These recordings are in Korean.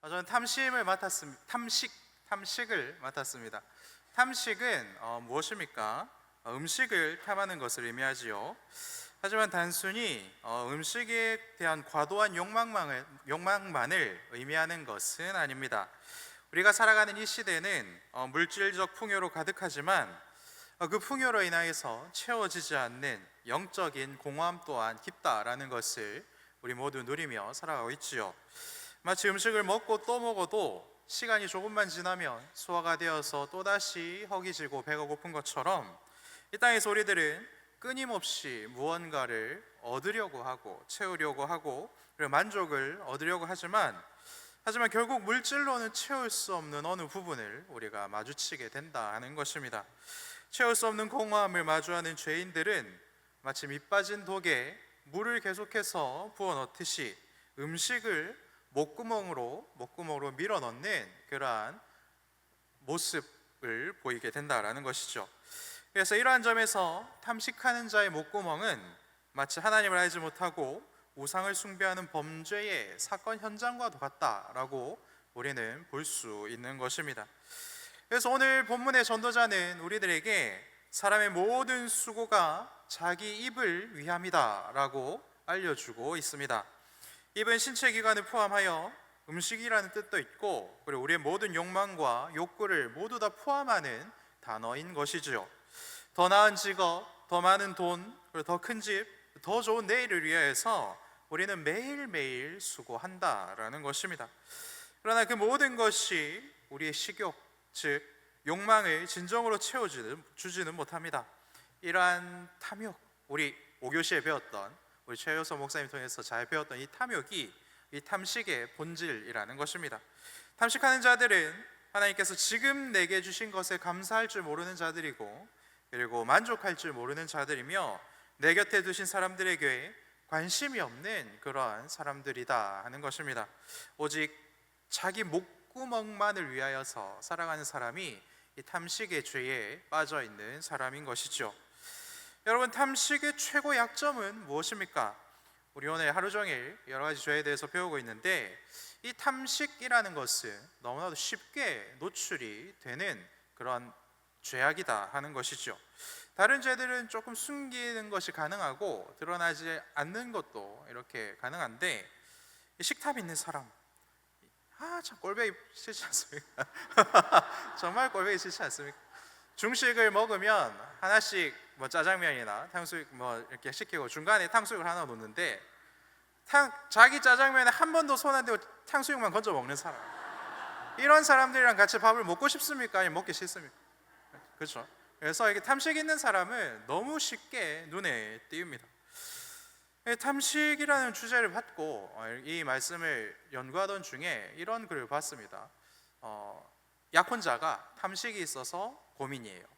저는 탐식을 맡았습니다. 탐식은 무엇입니까? 음식을 탐하는 것을 의미하지요. 하지만 단순히 음식에 대한 과도한 욕망만을 의미하는 것은 아닙니다. 우리가 살아가는 이 시대는 물질적 풍요로 가득하지만 그 풍요로 인하여서 채워지지 않는 영적인 공허함 또한 깊다라는 것을 우리 모두 누리며 살아가고 있지요. 마치 음식을 먹고 또 먹어도 시간이 조금만 지나면 소화가 되어서 또다시 허기지고 배가 고픈 것처럼 이 땅에서 우리들은 끊임없이 무언가를 얻으려고 하고 채우려고 하고 그리고 만족을 얻으려고 하지만 결국 물질로는 채울 수 없는 어느 부분을 우리가 마주치게 된다 하는 것입니다. 채울 수 없는 공허함을 마주하는 죄인들은 마치 밑 빠진 독에 물을 계속해서 부어 넣듯이 음식을 목구멍으로 밀어 넣는 그러한 모습을 보이게 된다라는 것이죠. 그래서 이러한 점에서 탐식하는 자의 목구멍은 마치 하나님을 알지 못하고 우상을 숭배하는 범죄의 사건 현장과도 같다라고 우리는 볼 수 있는 것입니다. 그래서 오늘 본문의 전도자는 우리들에게 사람의 모든 수고가 자기 입을 위함이다라고 알려주고 있습니다. 입은 신체 기관을 포함하여 음식이라는 뜻도 있고 그리고 우리의 모든 욕망과 욕구를 모두 다 포함하는 단어인 것이죠. 더 나은 직업, 더 많은 돈, 그리고 더 큰 집, 더 좋은 내일을 위해서 우리는 매일매일 수고한다라는 것입니다. 그러나 그 모든 것이 우리의 식욕, 즉 욕망을 진정으로 채워주지는 못합니다. 이러한 탐욕, 우리 5교시에 배웠던 우리 최효서 목사님 통해서 잘 배웠던 이 탐욕이 이 탐식의 본질이라는 것입니다. 탐식하는 자들은 하나님께서 지금 내게 주신 것에 감사할 줄 모르는 자들이고 그리고 만족할 줄 모르는 자들이며 내 곁에 두신 사람들에게 관심이 없는 그러한 사람들이다 하는 것입니다. 오직 자기 목구멍만을 위하여서 살아가는 사람이 이 탐식의 죄에 빠져 있는 사람인 것이죠. 여러분, 탐식의 최고 약점은 무엇입니까? 우리 오늘 하루 종일 여러 가지 죄에 대해서 배우고 있는데 이 탐식이라는 것은 너무나도 쉽게 노출이 되는 그런 죄악이다 하는 것이죠. 다른 죄들은 조금 숨기는 것이 가능하고 드러나지 않는 것도 이렇게 가능한데 식탐 있는 사람, 참 꼴보기 싫지 않습니까? 정말 꼴보기 싫지 않습니까? 중식을 먹으면 하나씩 짜장면이나 탕수육 이렇게 시키고 중간에 탕수육을 하나 놓는데 자기 짜장면에 한 번도 손 안 대고 탕수육만 건져 먹는 사람, 이런 사람들이랑 같이 밥을 먹고 싶습니까? 아니면 먹기 싫습니까? 그렇죠? 그래서 이게 탐식 있는 사람은 너무 쉽게 눈에 띄웁니다. 탐식이라는 주제를 받고 이 말씀을 연구하던 중에 이런 글을 봤습니다. 약혼자가 탐식이 있어서 고민이에요.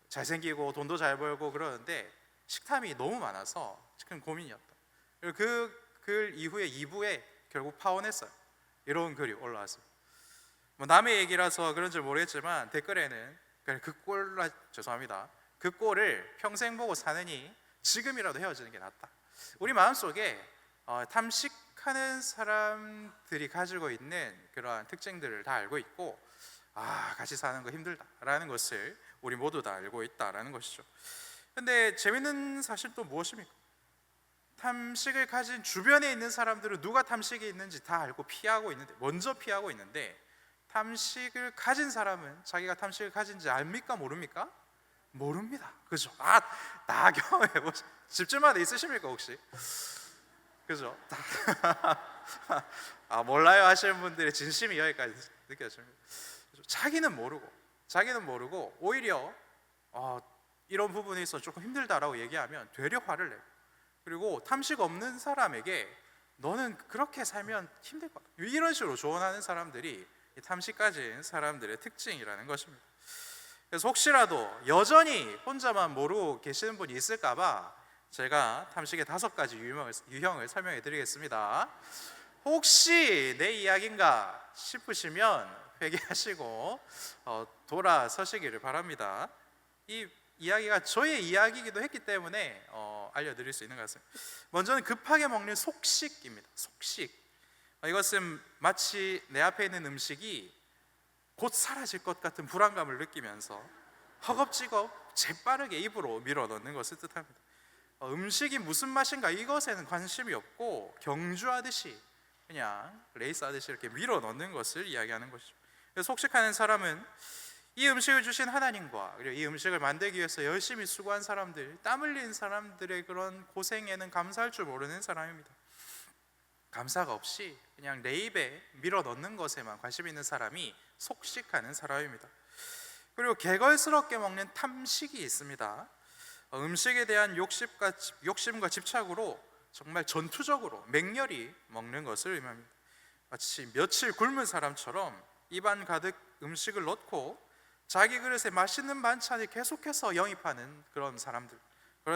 잘생기고 돈도 잘 벌고 그러는데 식탐이 너무 많아서 큰 고민이었다. 그리고 그 글 이후에 2부에 결국 파혼했어요. 이런 글이 올라왔습니다. 남의 얘기라서 그런 줄 모르겠지만 댓글에는 그 꼴을 평생 보고 사느니 지금이라도 헤어지는 게 낫다. 우리 마음속에 탐식하는 사람들이 가지고 있는 그러한 특징들을 다 알고 있고 같이 사는 거 힘들다라는 것을 우리 모두 다 알고 있다라는 것이죠. 근데 재밌는 사실 또 무엇입니까? 탐식을 가진 주변에 있는 사람들은 누가 탐식이 있는지 다 알고 먼저 피하고 있는데 탐식을 가진 사람은 자기가 탐식을 가진지 압니까? 모릅니까? 모릅니다. 그죠? 다 경험해보죠. 집집마다 있으십니까 혹시? 그죠? 몰라요 하시는 분들의 진심이 여기까지 느껴집니다. 자기는 모르고 오히려 이런 부분에 있어서 조금 힘들다라고 얘기하면 되려 화를 내요. 그리고 탐식 없는 사람에게 너는 그렇게 살면 힘들 거다, 이런 식으로 조언하는 사람들이 탐식 가진 사람들의 특징이라는 것입니다. 그래서 혹시라도 여전히 혼자만 모르고 계시는 분이 있을까 봐 제가 탐식의 5가지 유형을 설명해 드리겠습니다. 혹시 내 이야기인가 싶으시면 회개하시고 돌아서시기를 바랍니다. 이 이야기가 저의 이야기이기도 했기 때문에 알려드릴 수 있는 것 같습니다. 먼저는 급하게 먹는 속식입니다. 속식. 이것은 마치 내 앞에 있는 음식이 곧 사라질 것 같은 불안감을 느끼면서 허겁지겁 재빠르게 입으로 밀어 넣는 것을 뜻합니다. 음식이 무슨 맛인가 이것에는 관심이 없고 경주하듯이 그냥 레이스하듯이 이렇게 밀어 넣는 것을 이야기하는 것이죠. 그래서 속식하는 사람은 이 음식을 주신 하나님과 그리고 이 음식을 만들기 위해서 열심히 수고한 사람들, 땀 흘린 사람들의 그런 고생에는 감사할 줄 모르는 사람입니다. 감사가 없이 그냥 내 입에 밀어 넣는 것에만 관심 있는 사람이 속식하는 사람입니다. 그리고 개걸스럽게 먹는 탐식이 있습니다. 음식에 대한 욕심과 집착으로 정말 전투적으로 맹렬히 먹는 것을 의미합니다. 마치 며칠 굶은 사람처럼 입안 가득 음식을 넣고 자기 그릇에 맛있는 반찬을 계속해서 영입하는 그런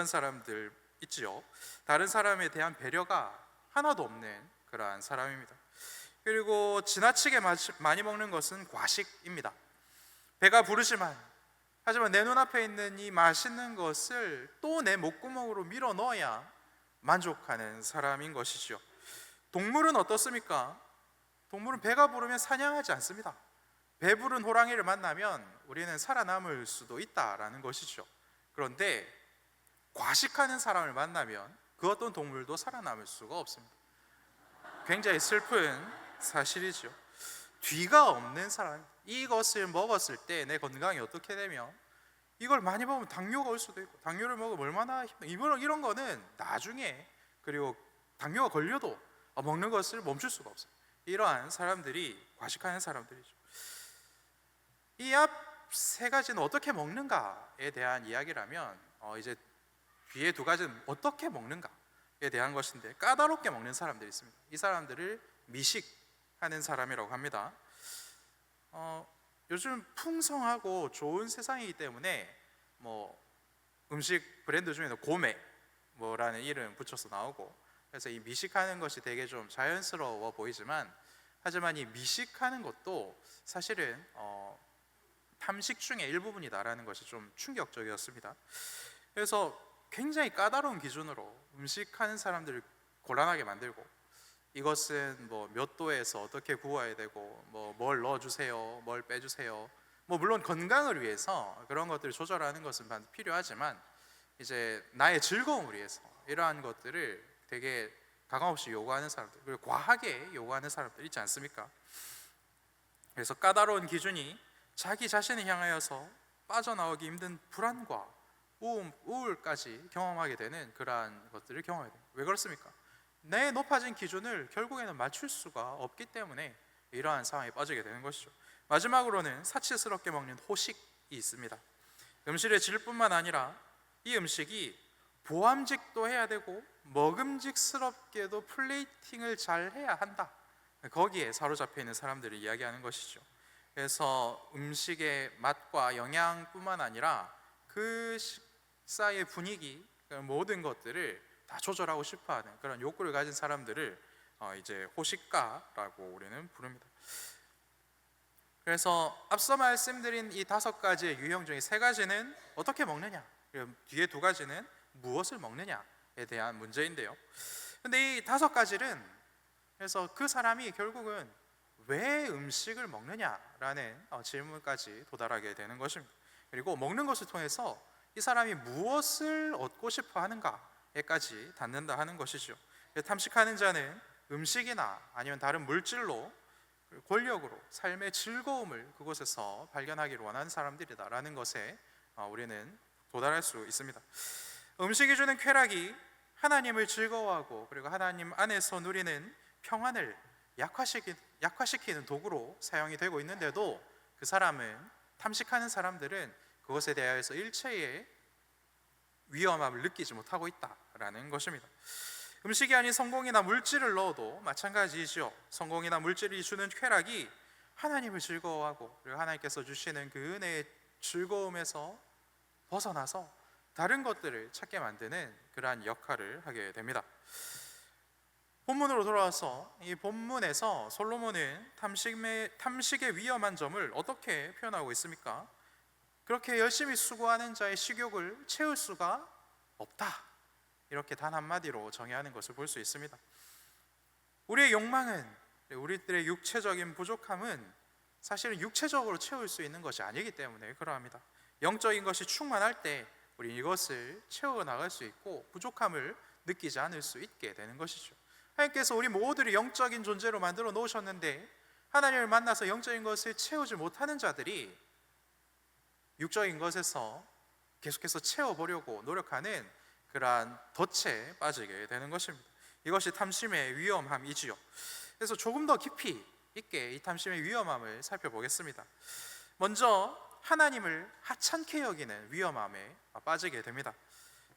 사람들 있지요. 다른 사람에 대한 배려가 하나도 없는 그러한 사람입니다. 그리고 지나치게 많이 먹는 것은 과식입니다. 배가 부르지만 하지만 내 눈앞에 있는 이 맛있는 것을 또 내 목구멍으로 밀어 넣어야 만족하는 사람인 것이죠. 동물은 어떻습니까? 동물은 배가 부르면 사냥하지 않습니다. 배부른 호랑이를 만나면 우리는 살아남을 수도 있다라는 것이죠. 그런데 과식하는 사람을 만나면 그 어떤 동물도 살아남을 수가 없습니다. 굉장히 슬픈 사실이죠. 뒤가 없는 사람, 이것을 먹었을 때 내 건강이 어떻게 되면 이걸 많이 먹으면 당뇨가 올 수도 있고, 당뇨를 먹으면 얼마나 이런 거는 나중에, 그리고 당뇨가 걸려도 먹는 것을 멈출 수가 없어요. 이러한 사람들이 과식하는 사람들이죠. 이 앞 세 가지는 어떻게 먹는가에 대한 이야기라면 이제 뒤에 두 가지는 어떻게 먹는가에 대한 것인데, 까다롭게 먹는 사람들이 있습니다. 이 사람들을 미식하는 사람이라고 합니다. 요즘 풍성하고 좋은 세상이기 때문에 음식 브랜드 중에는 고메 라는 이름 붙여서 나오고, 그래서 이 미식하는 것이 되게 좀 자연스러워 보이지만, 하지만 이 미식하는 것도 사실은 탐식 중의 일부분이다라는 것이 좀 충격적이었습니다. 그래서 굉장히 까다로운 기준으로 음식하는 사람들을 곤란하게 만들고, 이것은 몇 도에서 어떻게 구워야 되고 뭘 넣어주세요, 뭘 빼주세요. 물론 건강을 위해서 그런 것들을 조절하는 것은 필요하지만, 이제 나의 즐거움을 위해서 이러한 것들을 되게 가감없이 요구하는 사람들, 그리고 과하게 요구하는 사람들 있지 않습니까? 그래서 까다로운 기준이 자기 자신을 향하여서 빠져나오기 힘든 불안과 우울까지 경험하게 되는 그러한 것들을 경험하게 됩니다. 왜 그렇습니까? 내 높아진 기준을 결국에는 맞출 수가 없기 때문에 이러한 상황에 빠지게 되는 것이죠. 마지막으로는 사치스럽게 먹는 호식이 있습니다. 음식의 질뿐만 아니라 이 음식이 보암직도 해야 되고 먹음직스럽게도 플레이팅을 잘 해야 한다, 거기에 사로잡혀 있는 사람들을 이야기하는 것이죠. 그래서 음식의 맛과 영양뿐만 아니라 그 식사의 분위기, 모든 것들을 다 조절하고 싶어하는 그런 욕구를 가진 사람들을 이제 호식가라고 우리는 부릅니다. 그래서 앞서 말씀드린 이 5가지의 유형 중에 3가지는 어떻게 먹느냐, 그리고 뒤에 2가지는 무엇을 먹느냐에 대한 문제인데요. 근데 이 5가지는, 그래서 그 사람이 결국은 왜 음식을 먹느냐라는 질문까지 도달하게 되는 것입니다. 그리고 먹는 것을 통해서 이 사람이 무엇을 얻고 싶어 하는가에까지 닿는다 하는 것이죠. 탐식하는 자는 음식이나 아니면 다른 물질로, 권력으로 삶의 즐거움을 그곳에서 발견하기를 원하는 사람들이다라는 것에 우리는 도달할 수 있습니다. 음식이 주는 쾌락이 하나님을 즐거워하고 그리고 하나님 안에서 누리는 평안을 약화시키는 도구로 사용이 되고 있는데도, 그 사람은, 탐식하는 사람들은 그것에 대하여서 일체의 위험함을 느끼지 못하고 있다라는 것입니다. 음식이 아닌 성공이나 물질을 넣어도 마찬가지이죠. 성공이나 물질이 주는 쾌락이 하나님을 즐거워하고 그리고 하나님께서 주시는 그 은혜의 즐거움에서 벗어나서 다른 것들을 찾게 만드는 그러한 역할을 하게 됩니다. 본문으로 돌아와서 이 본문에서 솔로몬은 탐식의 위험한 점을 어떻게 표현하고 있습니까? 그렇게 열심히 수고하는 자의 식욕을 채울 수가 없다, 이렇게 단 한마디로 정의하는 것을 볼 수 있습니다. 우리의 욕망은 우리들의 육체적인 부족함은 사실은 육체적으로 채울 수 있는 것이 아니기 때문에 그러합니다. 영적인 것이 충만할 때 우리 이것을 채워 나갈 수 있고 부족함을 느끼지 않을 수 있게 되는 것이죠. 하나님께서 우리 모두를 영적인 존재로 만들어 놓으셨는데 하나님을 만나서 영적인 것을 채우지 못하는 자들이 육적인 것에서 계속해서 채워보려고 노력하는 그러한 덫에 빠지게 되는 것입니다. 이것이 탐심의 위험함이지요. 그래서 조금 더 깊이 있게 이 탐심의 위험함을 살펴보겠습니다. 먼저 하나님을 하찮게 여기는 위험함에 빠지게 됩니다.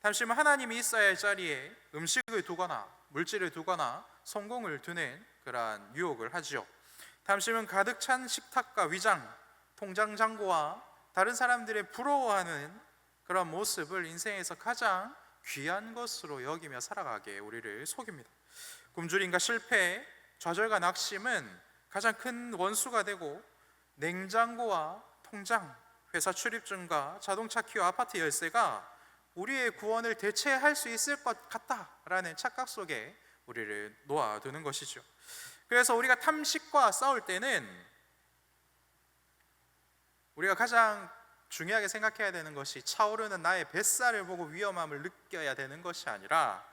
탐심은 하나님이 있어야 할 자리에 음식을 두거나 물질을 두거나 성공을 두는 그러한 유혹을 하지요. 탐심은 가득 찬 식탁과 위장, 통장 잔고와 다른 사람들의 부러워하는 그런 모습을 인생에서 가장 귀한 것으로 여기며 살아가게 우리를 속입니다. 굶주림과 실패, 좌절과 낙심은 가장 큰 원수가 되고 냉장고와 통장, 회사 출입증과 자동차 키와 아파트 열쇠가 우리의 구원을 대체할 수 있을 것 같다라는 착각 속에 우리를 놓아두는 것이죠. 그래서 우리가 탐식과 싸울 때는 우리가 가장 중요하게 생각해야 되는 것이 차오르는 나의 뱃살을 보고 위험함을 느껴야 되는 것이 아니라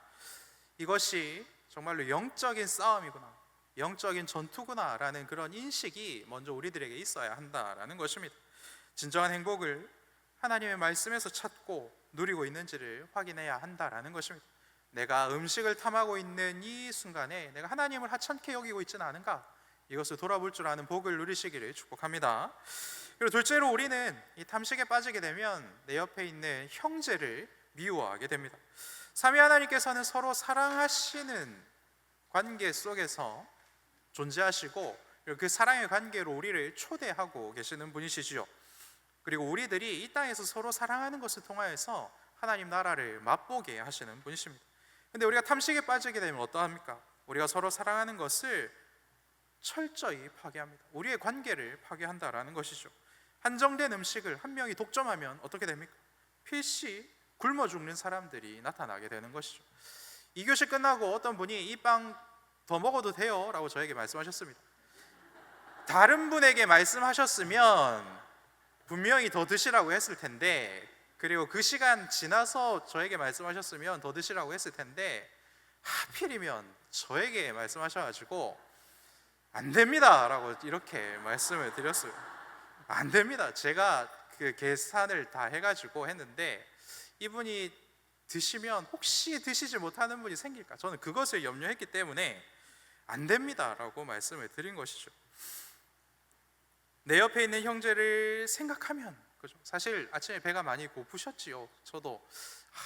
이것이 정말로 영적인 싸움이구나, 영적인 전투구나 라는 그런 인식이 먼저 우리들에게 있어야 한다라는 것입니다. 진정한 행복을 하나님의 말씀에서 찾고 누리고 있는지를 확인해야 한다라는 것입니다. 내가 음식을 탐하고 있는 이 순간에 내가 하나님을 하찮게 여기고 있지는 않은가, 이것을 돌아볼 줄 아는 복을 누리시기를 축복합니다. 그리고 둘째로 우리는 이 탐식에 빠지게 되면 내 옆에 있는 형제를 미워하게 됩니다. 삼위 하나님께서는 서로 사랑하시는 관계 속에서 존재하시고 그 사랑의 관계로 우리를 초대하고 계시는 분이시지요. 그리고 우리들이 이 땅에서 서로 사랑하는 것을 통하여서 하나님 나라를 맛보게 하시는 분이십니다. 근데 우리가 탐식에 빠지게 되면 어떠합니까? 우리가 서로 사랑하는 것을 철저히 파괴합니다. 우리의 관계를 파괴한다라는 것이죠. 한정된 음식을 한 명이 독점하면 어떻게 됩니까? 필시 굶어 죽는 사람들이 나타나게 되는 것이죠. 2교시 끝나고 어떤 분이 이 빵 더 먹어도 돼요? 라고 저에게 말씀하셨습니다. 다른 분에게 말씀하셨으면 분명히 더 드시라고 했을 텐데, 그리고 그 시간 지나서 저에게 말씀하셨으면 더 드시라고 했을 텐데, 하필이면 저에게 말씀하셔가지고 안 됩니다 라고 이렇게 말씀을 드렸어요. 안 됩니다. 제가 그 계산을 다 해가지고 했는데 이분이 드시면 혹시 드시지 못하는 분이 생길까, 저는 그것을 염려했기 때문에 안 됩니다 라고 말씀을 드린 것이죠. 내 옆에 있는 형제를 생각하면, 그죠? 사실 아침에 배가 많이 고프셨지요. 저도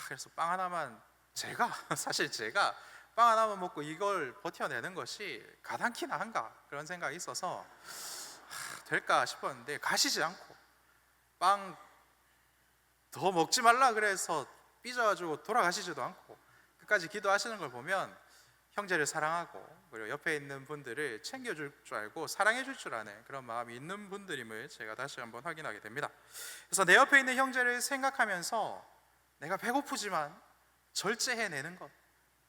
그래서 빵 하나만, 사실 제가 빵 하나만 먹고 이걸 버텨내는 것이 가당키나 한가, 그런 생각이 있어서 될까 싶었는데 가시지 않고 빵 더 먹지 말라 그래서 삐져가지고 돌아가시지도 않고 끝까지 기도하시는 걸 보면 형제를 사랑하고 그리고 옆에 있는 분들을 챙겨줄 줄 알고 사랑해줄 줄 아는 그런 마음이 있는 분들임을 제가 다시 한번 확인하게 됩니다. 그래서 내 옆에 있는 형제를 생각하면서 내가 배고프지만 절제해내는 것,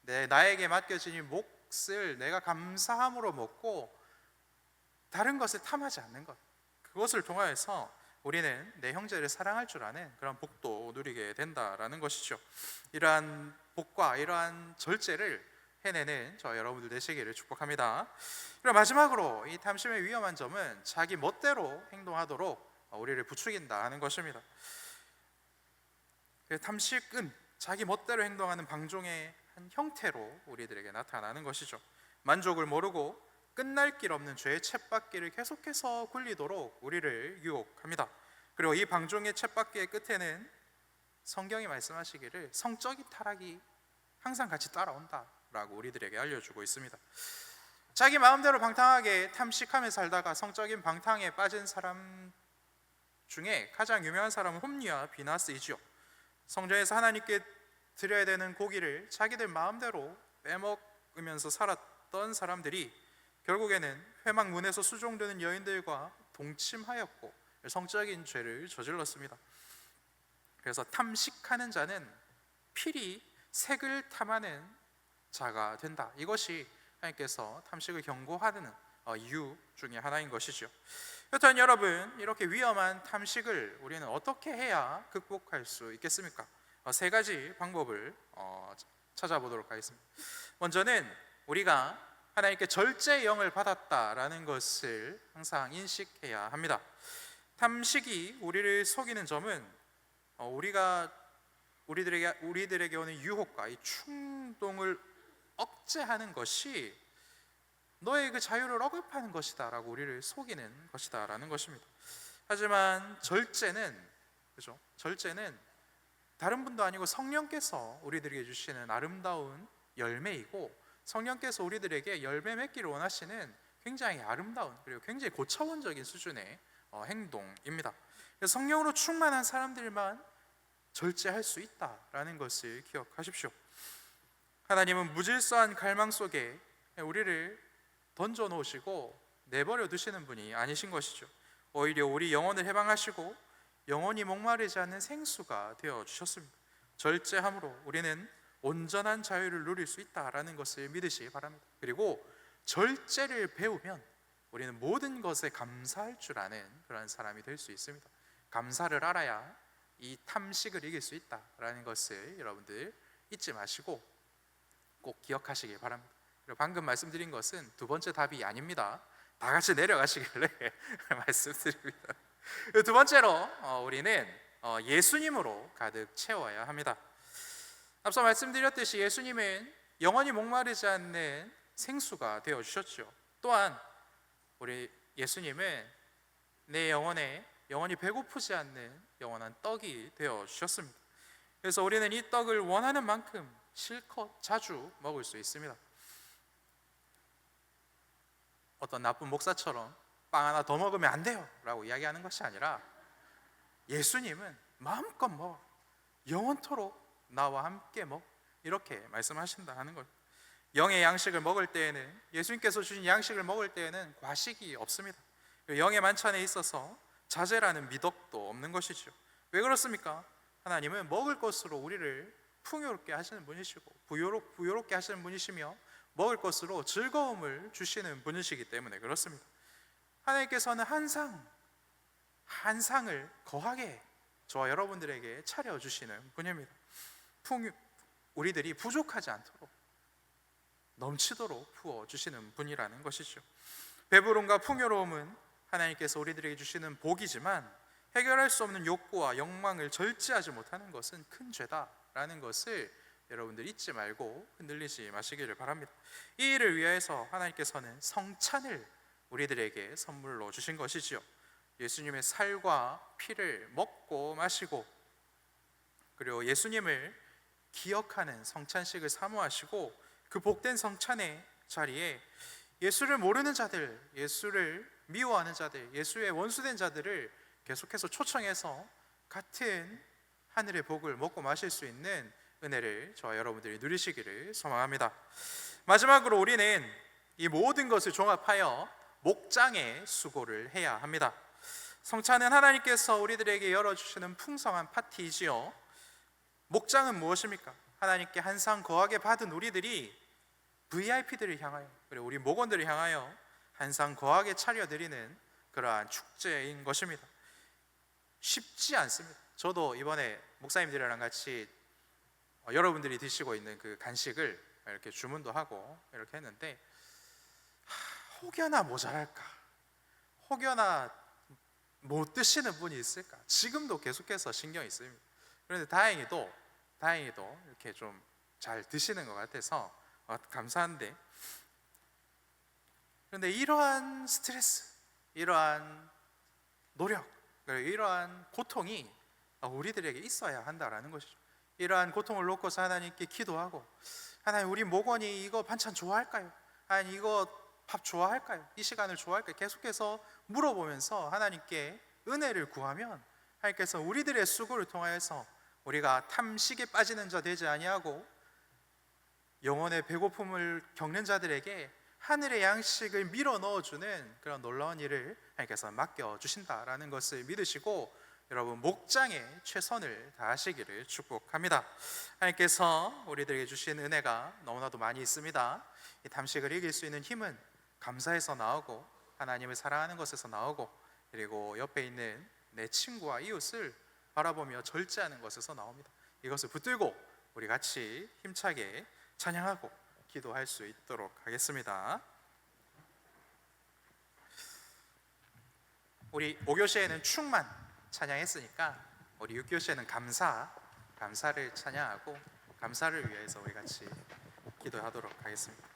나에게 맡겨진 이 몫을 내가 감사함으로 먹고 다른 것을 탐하지 않는 것, 그것을 통하여서 우리는 내 형제를 사랑할 줄 아는 그런 복도 누리게 된다라는 것이죠. 이러한 복과 이러한 절제를 해내는 저 여러분들 되시기를 축복합니다. 그리고 마지막으로 이 탐심의 위험한 점은 자기 멋대로 행동하도록 우리를 부추긴다 하는 것입니다. 탐식은 자기 멋대로 행동하는 방종의 한 형태로 우리들에게 나타나는 것이죠. 만족을 모르고 끝날 길 없는 죄의 쳇바퀴를 계속해서 굴리도록 우리를 유혹합니다. 그리고 이 방종의 쳇바퀴의 끝에는 성경이 말씀하시기를 성적인 타락이 항상 같이 따라온다 라고 우리들에게 알려주고 있습니다. 자기 마음대로 방탕하게 탐식하며 살다가 성적인 방탕에 빠진 사람 중에 가장 유명한 사람은 홈리와 비나스이지요. 성전에서 하나님께 드려야 되는 고기를 자기들 마음대로 빼먹으면서 살았던 사람들이 결국에는 회막문에서 수종드는 여인들과 동침하였고 성적인 죄를 저질렀습니다. 그래서 탐식하는 자는 필히 색을 탐하는 자가 된다. 이것이 하나님께서 탐식을 경고하는 이유 중에 하나인 것이죠. 그렇다면 여러분, 이렇게 위험한 탐식을 우리는 어떻게 해야 극복할 수 있겠습니까? 세 가지 방법을 찾아보도록 하겠습니다. 먼저는 우리가 하나님께 절제의 영을 받았다라는 것을 항상 인식해야 합니다. 탐식이 우리를 속이는 점은 우리들에게 오는 유혹과 이 충동을 억제하는 것이 너의 그 자유를 억압하는 것이다 라고 우리를 속이는 것이다 라는 것입니다. 하지만 절제는 다른 분도 아니고 성령께서 우리들에게 주시는 아름다운 열매이고, 성령께서 우리들에게 열매 맺기를 원하시는 굉장히 아름다운 그리고 굉장히 고차원적인 수준의 행동입니다. 그래서 성령으로 충만한 사람들만 절제할 수 있다라는 것을 기억하십시오. 하나님은 무질서한 갈망 속에 우리를 던져 놓으시고 내버려 두시는 분이 아니신 것이죠. 오히려 우리 영혼을 해방하시고 영원히 목마르지 않는 생수가 되어 주셨습니다. 절제함으로 우리는 온전한 자유를 누릴 수 있다라는 것을 믿으시기 바랍니다. 그리고 절제를 배우면 우리는 모든 것에 감사할 줄 아는 그런 사람이 될 수 있습니다. 감사를 알아야 이 탐식을 이길 수 있다라는 것을 여러분들 잊지 마시고 꼭 기억하시기 바랍니다. 그리고 방금 말씀드린 것은 두 번째 답이 아닙니다. 다 같이 내려가시길래 말씀드립니다. 두 번째로 우리는 예수님으로 가득 채워야 합니다. 앞서 말씀드렸듯이 예수님은 영원히 목마르지 않는 생수가 되어 주셨죠. 또한 우리 예수님은 내 영혼에 영원히 배고프지 않는 영원한 떡이 되어 주셨습니다. 그래서 우리는 이 떡을 원하는 만큼 실컷 자주 먹을 수 있습니다. 어떤 나쁜 목사처럼 빵 하나 더 먹으면 안 돼요 라고 이야기하는 것이 아니라, 예수님은 마음껏 먹어, 영원토록 나와 함께 먹, 이렇게 말씀하신다 하는 것. 영의 양식을 먹을 때에는, 예수님께서 주신 양식을 먹을 때에는 과식이 없습니다. 영의 만찬에 있어서 자제라는 미덕도 없는 것이죠. 왜 그렇습니까? 하나님은 먹을 것으로 우리를 풍요롭게 하시는 분이시고 부요롭게 하시는 분이시며 먹을 것으로 즐거움을 주시는 분이시기 때문에 그렇습니다. 하나님께서는 한 상을 거하게 저와 여러분들에게 차려주시는 분입니다. 우리들이 부족하지 않도록 넘치도록 부어주시는 분이라는 것이죠. 배부름과 풍요로움은 하나님께서 우리들에게 주시는 복이지만, 해결할 수 없는 욕구와 욕망을 절제하지 못하는 것은 큰 죄다라는 것을 여러분들 잊지 말고 흔들리지 마시기를 바랍니다. 이 일을 위해서 하나님께서는 성찬을 우리들에게 선물로 주신 것이지요. 예수님의 살과 피를 먹고 마시고, 그리고 예수님을 기억하는 성찬식을 사모하시고, 그 복된 성찬의 자리에 예수를 모르는 자들, 예수를 미워하는 자들, 예수의 원수된 자들을 계속해서 초청해서 같은 하늘의 복을 먹고 마실 수 있는 은혜를 저와 여러분들이 누리시기를 소망합니다. 마지막으로 우리는 이 모든 것을 종합하여 목장의 수고를 해야 합니다. 성찬은 하나님께서 우리들에게 열어주시는 풍성한 파티이지요. 목장은 무엇입니까? 하나님께 한상 거하게 받은 우리들이 VIP들을 향하여, 그리고 우리 목원들을 향하여 한상 거하게 차려드리는 그러한 축제인 것입니다. 쉽지 않습니다. 저도 이번에 목사님들이랑 같이 여러분들이 드시고 있는 그 간식을 이렇게 주문도 하고 이렇게 했는데, 혹여나 모자랄까, 혹여나 못 드시는 분이 있을까, 지금도 계속해서 신경이 쓰입니다. 그런데 다행히도 이렇게 좀 잘 드시는 것 같아서 감사한데, 그런데 이러한 스트레스, 이러한 노력, 이러한 고통이 우리들에게 있어야 한다라는 것이죠. 이러한 고통을 놓고서 하나님께 기도하고, 하나님, 우리 목원이 이거 반찬 좋아할까요? 하나님, 이거 밥 좋아할까요? 이 시간을 좋아할까요? 계속해서 물어보면서 하나님께 은혜를 구하면, 하나님께서 우리들의 수고를 통하여서 우리가 탐식에 빠지는 자 되지 아니하고 영혼의 배고픔을 겪는 자들에게 하늘의 양식을 밀어 넣어주는 그런 놀라운 일을 하나님께서 맡겨주신다라는 것을 믿으시고, 여러분 목장에 최선을 다하시기를 축복합니다. 하나님께서 우리들에게 주신 은혜가 너무나도 많이 있습니다. 이 탐식을 이길 수 있는 힘은 감사해서 나오고 하나님을 사랑하는 것에서 나오고 그리고 옆에 있는 내 친구와 이웃을 바라보며 절제하는 것에서 나옵니다. 이것을 붙들고 우리 같이 힘차게 찬양하고 기도할 수 있도록 하겠습니다. 우리 5교시에는 충만 찬양했으니까 우리 6교시에는 감사를 찬양하고 감사를 위해서 우리 같이 기도하도록 하겠습니다.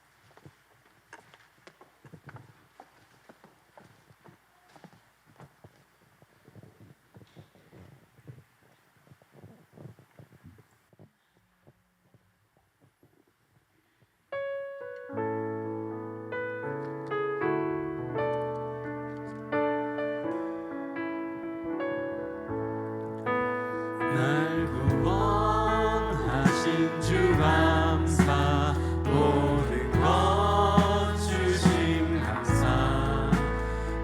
날 구원하신 주 감사, 모든 것 주심 감사,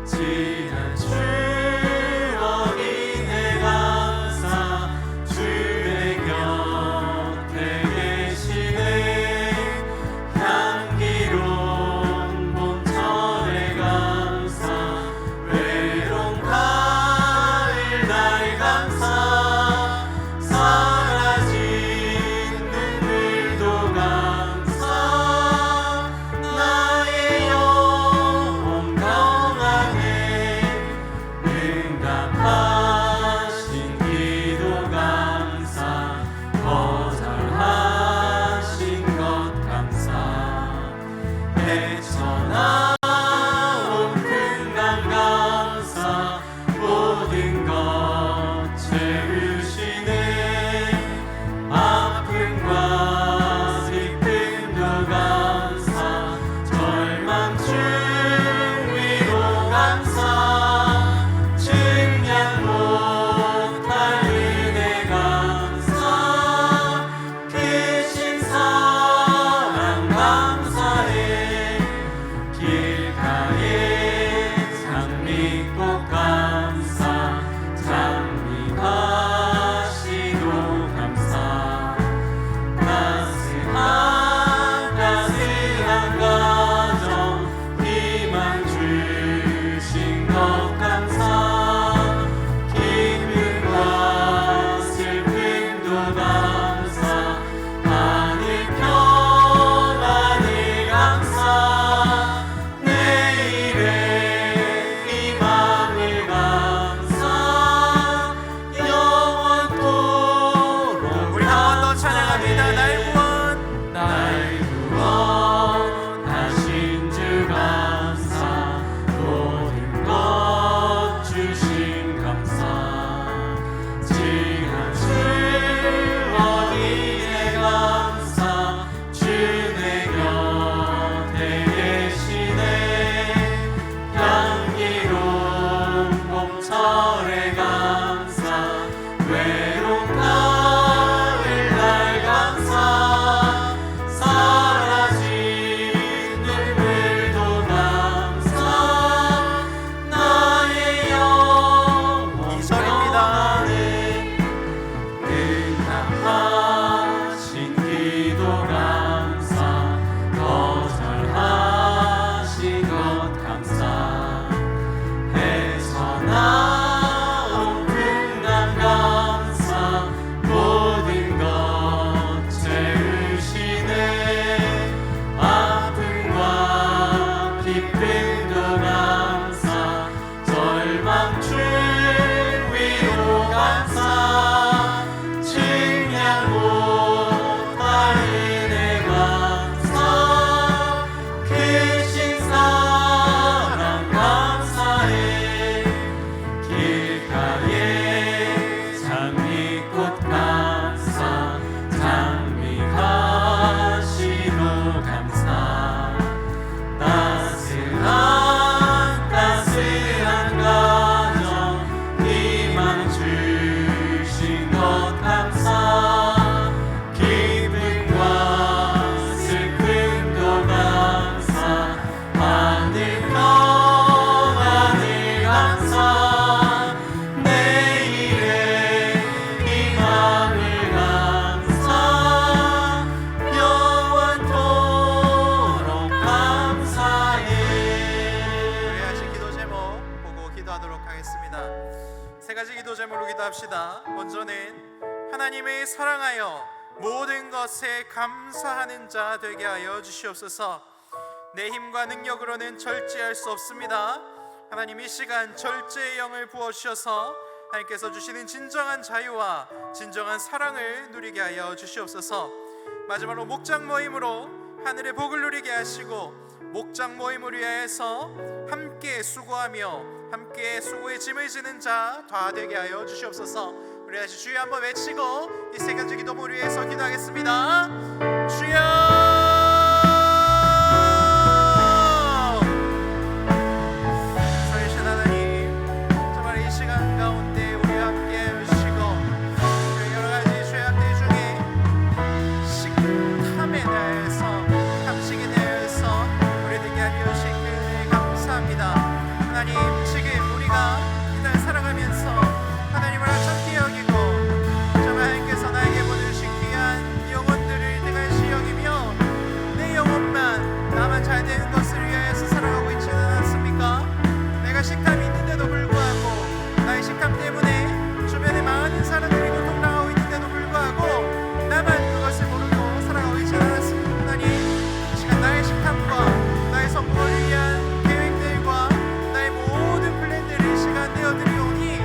지난 추억이 내 감사, 주의 곁에 계시네. 향기로운 봄철의 감사, 외로운 가을 날 감사, 사라진 눈물도 감사, 나의 영혼 평안에 응답하신 기도 감사, 거절하신 것 감사, 헤쳐나온 풍랑 감사, 모든 것 채우시네. 아픔과 슬픔도 감사, 절망 중 위로 감사, 측량 못할 은혜 감사, 크신 사랑 감사해. 길가에 장미꽃 감사, 장미가시도 감사, 따스한 가정 희망 주신 것 감사, 기쁨과 슬픔도 감사, 하늘 평안을 감사, 내일의 희망을 감사, 영원토록 우리 한 번 더 찬양합니다. 날 구원하신 주 감사, 모든 것 하겠습니다. 세 가지 기도 제목으로 기도합시다. 먼저는 하나님의 사랑하여 모든 것에 감사하는 자 되게 하여 주시옵소서. 내 힘과 능력으로는 절제할 수 없습니다. 하나님, 이 시간 절제의 영을 부어주셔서 하나님께서 주시는 진정한 자유와 진정한 사랑을 누리게 하여 주시옵소서. 마지막으로 목장 모임으로 하늘의 복을 누리게 하시고, 목장 모임을 위하여서 함께 수고하며 함께 수고의 짐을 지는 자 다 되게 하여 주시옵소서. 우리 다시 주여 한번 외치고 이 세 가지 기도를 위해서 기도하겠습니다. 주여! 식탐이 있는데도 불구하고, 나의 식탐 때문에 주변에 많은 사람들이 고통당하고 있는데도 불구하고 나만 그것을 모르고 살아가고 있지 않았습니다. 하나님, 이 시간 나의 식탐과 나의 성공을 위한 계획들과 나의 모든 플랜들을 이 시간 내어드리오니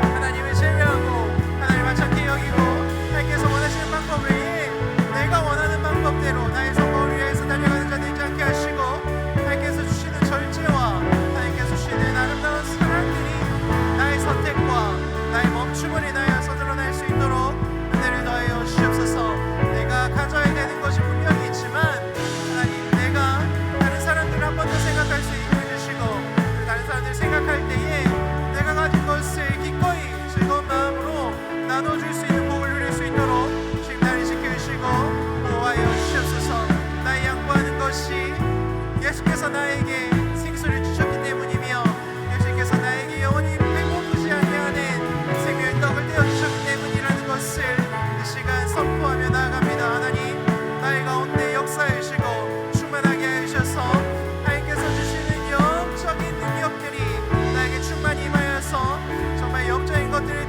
하나님을 제외하고 하나님만 찾게 여기고, 하나님께서 원하시는 방법 외에 내가 원하는 방법대로 나의 성공을 위해서 달려가는 자 되지 않게 하시고, 하나님께서 주시는 절제와 하나님께서 주시는 아름다운 사랑들이 나의 선택과 나의 멈춤을 인하여서 드러날 수 있도록 은혜를 더하여 주시옵소서. 내가 가져야 되는 것이 분명히 있지만 하나님, 내가 다른 사람들을 한 번 더 생각할 수 있게 해주시고, 다른 사람들 생각할 때에 내가 가진 것을 기꺼이 즐거운 마음으로 나눠줄 수 있는 복을 누릴 수 있도록 주님 나를 지켜주시고 보호하여 주시옵소서. 나의 양보하는 것이 예수께서 나에게 생수를 주셨기 때문이며, 예수께서 나에게 영원히 배고프지 아니하는 생명의 떡을 떼어주셨기 때문이라는 것을 이 시간 선포하며 나아갑니다. 하나님, 나의 가운데 역사하시고 충만하게 하셔서 하나님께서 주시는 영적인 능력들이 나에게 충만히 임하여서 정말 영적인 것들을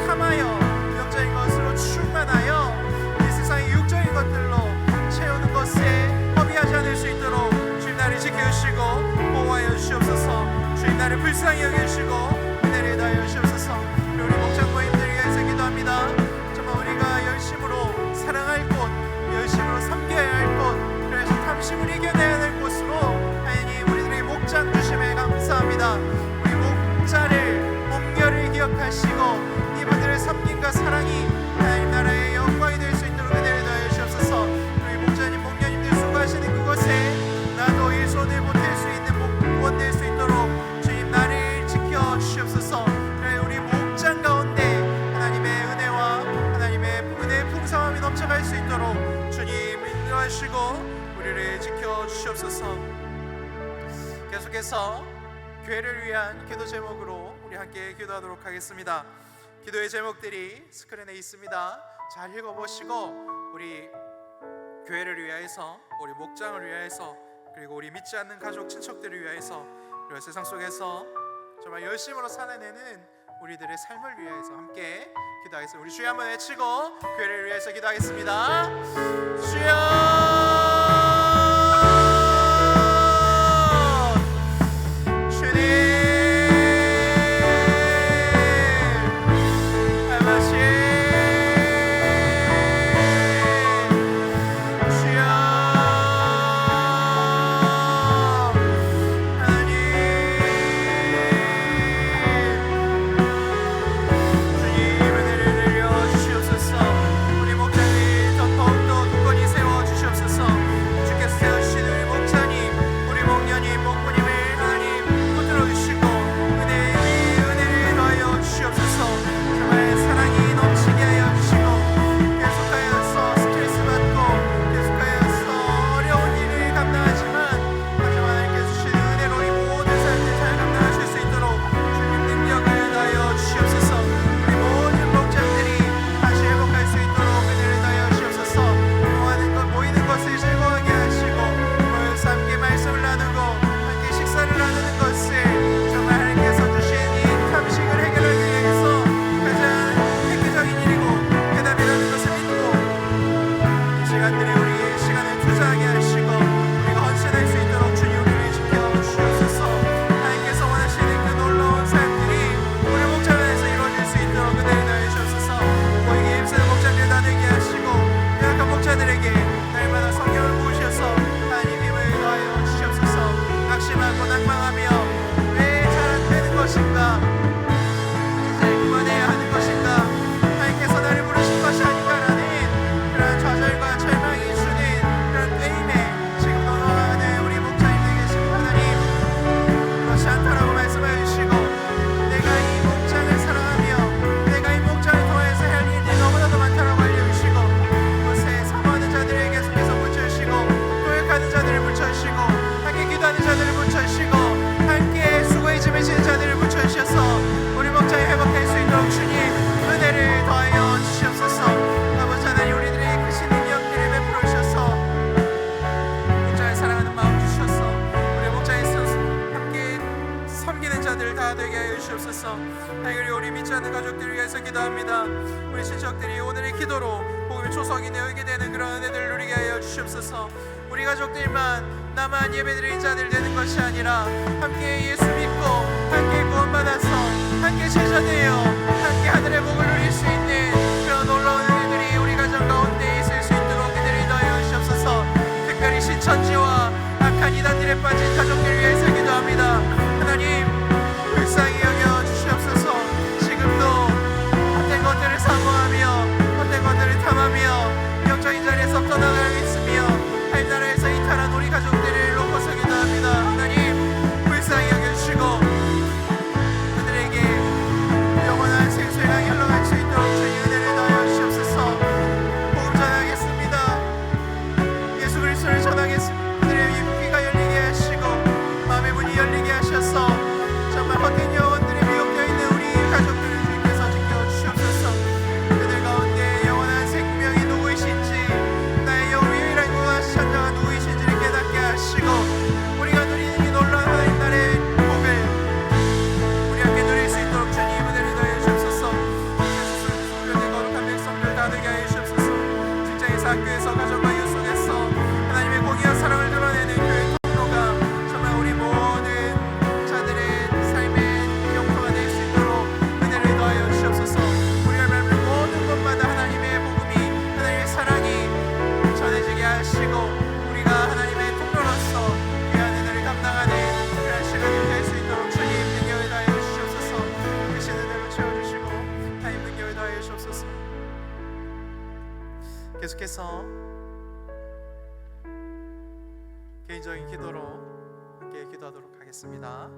탐하여 영적인 것으로 충만하여 이 세상의 육적인 것들로 채우는 것에 허비하지 않을 수 있도록 주님 나를 지켜주시고 보호하여 주시옵소서. 주님 나를 불쌍히 여겨주시고 은혜를 다하여 주시옵소서. 우리 목장 모임들 위해서 기도합니다. 정말 우리가 열심으로 사랑할 곳, 열심으로 섬겨야 할 곳, 그래서 탐심을 이겨내야 할 곳으로 하나님 우리들의 목장 주심에 감사합니다. 우리 목자를 목녀를 기억하시고 이분들의 섬김과 사랑이 하나님 나라의 영광이 될 수 있도록 은혜를 더하여 주시옵소서. 우리 목자님 목녀님들 수고하시는 그곳에 나도 이 손을 보탤 수 있는 무언 될 수 있도록 주님 나를 지켜 주시옵소서. 우리 목장 가운데 하나님의 은혜와 하나님의 은혜의 풍성함이 넘쳐갈 수 있도록 주님 인도하시고 우리를 지켜 주시옵소서. 계속해서 교회를 위한 기도 제목으로 우리 함께 기도하도록 하겠습니다. 기도의 제목들이 스크린에 있습니다. 잘 읽어보시고 우리 교회를 위하여서, 우리 목장을 위하여서, 그리고 우리 믿지 않는 가족 친척들을 위하여서, 그리고 세상 속에서 정말 열심으로 살아내는 우리들의 삶을 위하여서 함께 기도하겠습니다. 우리 주여 한번 외치고 교회를 위해서 기도하겠습니다. 주여! 우리 목장을 더 더욱더 굳건히 세워주시옵소서. 은혜들 다 되게 하여 주시옵소서. 그리고 우리 믿지 않는 가족들을 위해서 기도합니다. 우리 친척들이 오늘의 기도로 복음의 초석이 되게 되는 그런 은혜들을 누리게 하여 주시옵소서. 우리 가족들만 나만 예배드리는 자들 되는 것이 아니라 함께 예수 믿고 함께 구원받아서 함께 제자되어 함께 하늘의 복을 누릴 수 있는 그런 놀라운 은혜들이 우리 가정 가운데 있을 수 있도록 은혜를 더하여 주시옵소서. 특별히 신천지와 악한 이단들에 빠진 가족들을 위해서 기도합니다. 하나님 불쌍히 여겨 주시옵소서. 지금도 헛된 것들을 사모하며 헛된 것들을 탐하며 영적인 자리에서 떠나가고 있으며 할 나라에서 이탈한 우리 가족들을 놓고서 기도합니다. 하나님 불쌍히 여겨주시고 그들에게 영원한 생수의 강이 흘러갈 수 있도록 주의 은혜를 더하여 주시옵소서. 복음 전하겠습니다. 예수 그리스도를 전하겠습니다. 그들의 귀가 열리게 하시고 마음의 문이 열리게 하셔서 정말 헛된 영혼들이 미혹되어 있는 우리 가족들을 주님께서 지켜주시옵소서. 그들 가운데 영원한 생명이 누구이신지 나의 영혼을 유일한 구원하신 천자가 누구이신지를 깨닫게 하시고 우리가 누리는 이 놀라운 하나님 나라의 복을 우리 함께 누릴 수 있도록 주님 은혜를 더해 주옵소서. 예수의 거룩한 백성들 다 되게 하여 주옵소서. 직장에서 학교에서 가정과 이웃 속에서 하나님의 공의와 사랑을 드러내는 교회 통로가 정말 우리 모든 자들의 삶의 영토가 될 수 있도록 은혜를 더하여 주시옵소서. 우리가 밟는 모든 곳마다 하나님의 복음이 하나님의 사랑이 전해지게 하시고 우리가 하나님의 통로로서 귀한 은혜를 감당하는 그런 시간이 될 수 있도록 주님 능력을 다하여 주시옵소서. 크신 은혜로 채워주시고 하나님 능력을 다하여 주시옵소서. 계속해서 개인적인 기도로 함께 기도하도록 하겠습니다.